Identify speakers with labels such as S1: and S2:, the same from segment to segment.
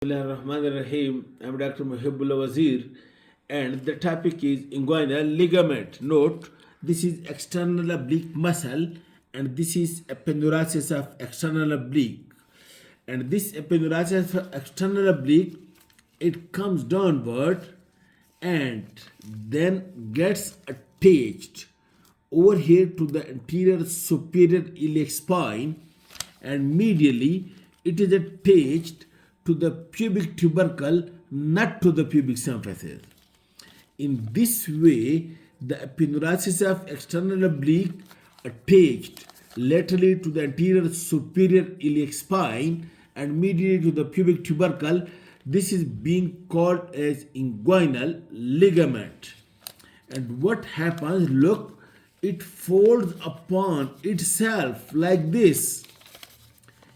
S1: Bismillahirrahmanirrahim. I'm Dr. Mohibullah Wazir, and the topic is inguinal ligament. Note, this is external oblique muscle, and this is epineurasis of external oblique. And this epineurasis of external oblique, it comes downward and then gets attached over here to the anterior superior iliac spine, and medially it is attached to the pubic tubercle, not to the pubic symphysis. In this way, the epineurasis of external oblique attached laterally to the anterior superior iliac spine and medially to the pubic tubercle, this is being called as inguinal ligament. And what happens? Look, it folds upon itself like this.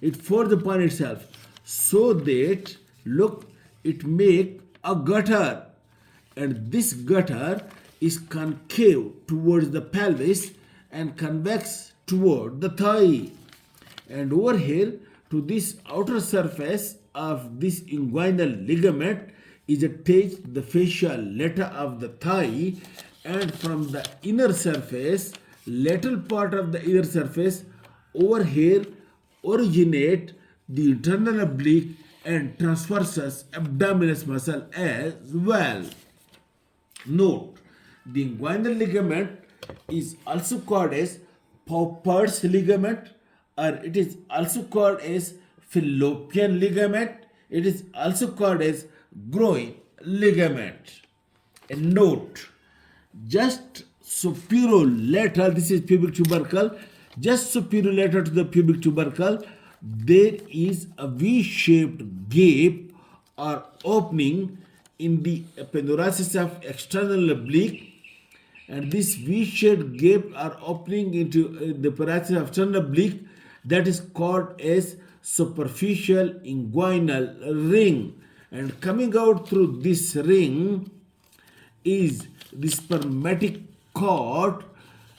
S1: It folds upon itself so that, look, it make a gutter, and this gutter is concave towards the pelvis and convex toward the thigh. And over here to this outer surface of this inguinal ligament is attached the fascia lata of the thigh, and from the inner surface, lateral part of the inner surface, over here originate the internal oblique and transversus abdominis muscle as well. Note, the inguinal ligament is also called as Pauper's ligament, or it is also called as fallopian ligament. It is also called as groin ligament. And note, just superolateral, this is pubic tubercle, just superolateral to the pubic tubercle, there is a V-shaped gap or opening in the epineurasis of external oblique, and this V-shaped gap or opening into the epineurasis of external oblique, that is called as superficial inguinal ring. And coming out through this ring is the spermatic cord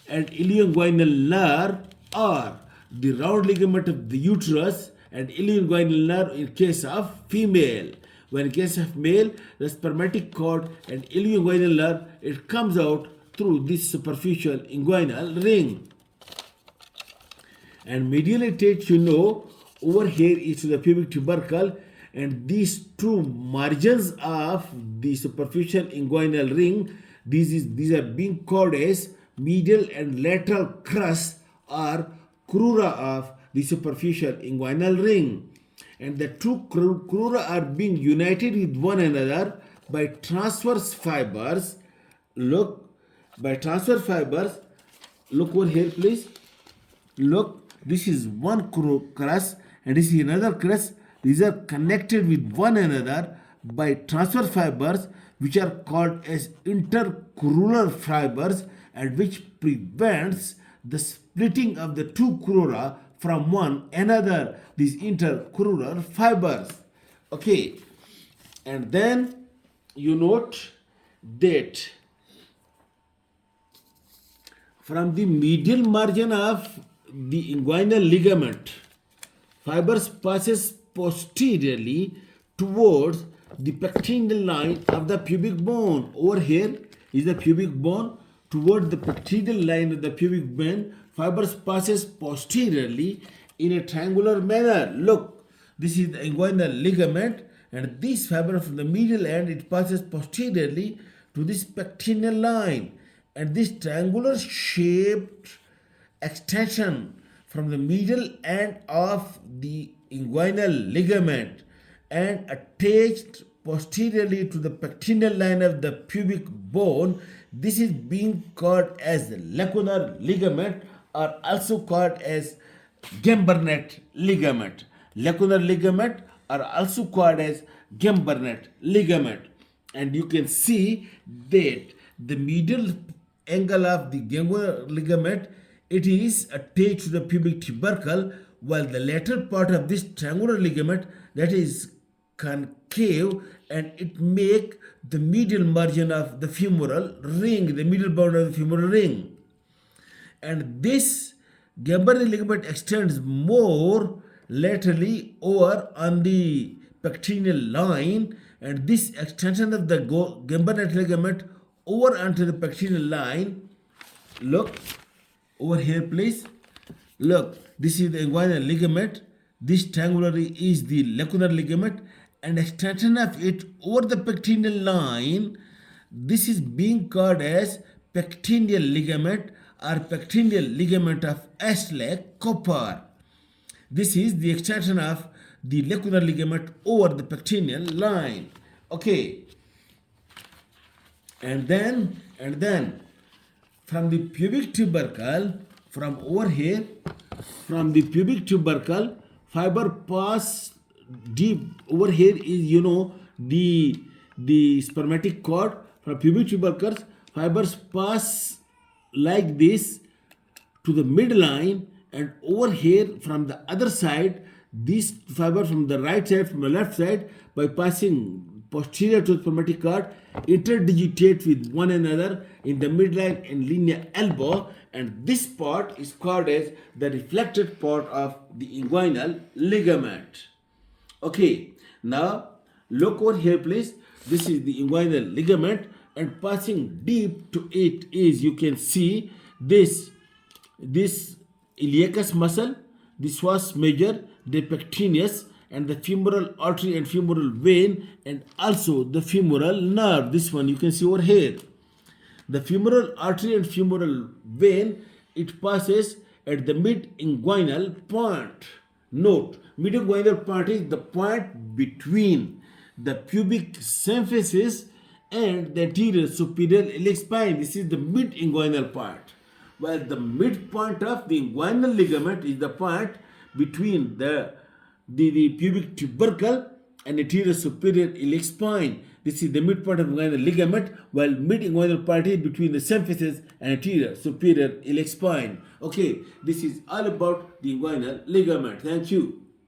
S1: and ilioinguinal nerve, or the round ligament of the uterus and ilioinguinal nerve in case of female. When in case of male, the spermatic cord and ilioinguinal nerve, it comes out through this superficial inguinal ring. And medial attached, over here is to the pubic tubercle, and these two margins of the superficial inguinal ring, these are being called as medial and lateral crus or crura of the superficial inguinal ring. And the two crura are being united with one another by transverse fibers. Look, by transverse fibers, look over here please. Look, this is one crus and this is another crus. These are connected with one another by transverse fibers, which are called as intercrural fibers, and which prevents the splitting of the two crura from one another, these intercrural fibers. Okay, and then you note that from the medial margin of the inguinal ligament, fibers passes posteriorly towards the pectineal line of the pubic bone. Over here is the pubic bone. Toward the pectineal line of the pubic bone, fibers passes posteriorly in a triangular manner. Look, this is the inguinal ligament, and this fiber from the medial end, it passes posteriorly to this pectineal line, and this triangular shaped extension from the medial end of the inguinal ligament and attached posteriorly to the pectineal line of the pubic bone, this is being called as the lacunar ligament, or also called as Gambernat ligament. Lacunar ligament are also called as Gambernat ligament. And you can see that the medial angle of the gangular ligament, it is attached to the pubic tubercle, while the lateral part of this triangular ligament, that is concave, and it make the medial margin of the femoral ring, the medial bound of the femoral ring. And this Gambardine ligament extends more laterally over on the pectineal line, and this extension of the gambonate ligament over onto the pectineal line. Look over here, please. Look, this is the inguinal ligament. This triangular is the lacunar ligament, and extension of it over the pectineal line. This is being called as pectineal ligament or pectineal ligament of Astley-Cooper. This is the extension of the lacunar ligament over the pectineal line. Okay. And then from the pubic tubercle, from over here, from the pubic tubercle, fiber pass deep. Over here is the spermatic cord. From pubic tubercles, fibers pass like this to the midline, and over here from the other side, this fiber from the right side, from the left side, by passing posterior to the spermatic cord, interdigitate with one another in the midline and linear elbow, and this part is called as the reflected part of the inguinal ligament. Okay, now look over here, please. This is the inguinal ligament, and passing deep to it is, you can see this iliacus muscle, this was major, the pectineus, and the femoral artery and femoral vein, and also the femoral nerve. This one you can see over here. The femoral artery and femoral vein, it passes at the mid-inguinal point. Note, mid-inguinal point is the point between the pubic symphysis and the anterior superior iliac spine. This is the mid-inguinal part. While the midpoint of the inguinal ligament is the point between the pubic tubercle and anterior superior iliac spine. This is the midpoint of inguinal ligament, while mid-inguinal part is between the symphysis and anterior superior iliac spine. Okay, this is all about the inguinal ligament. Thank you.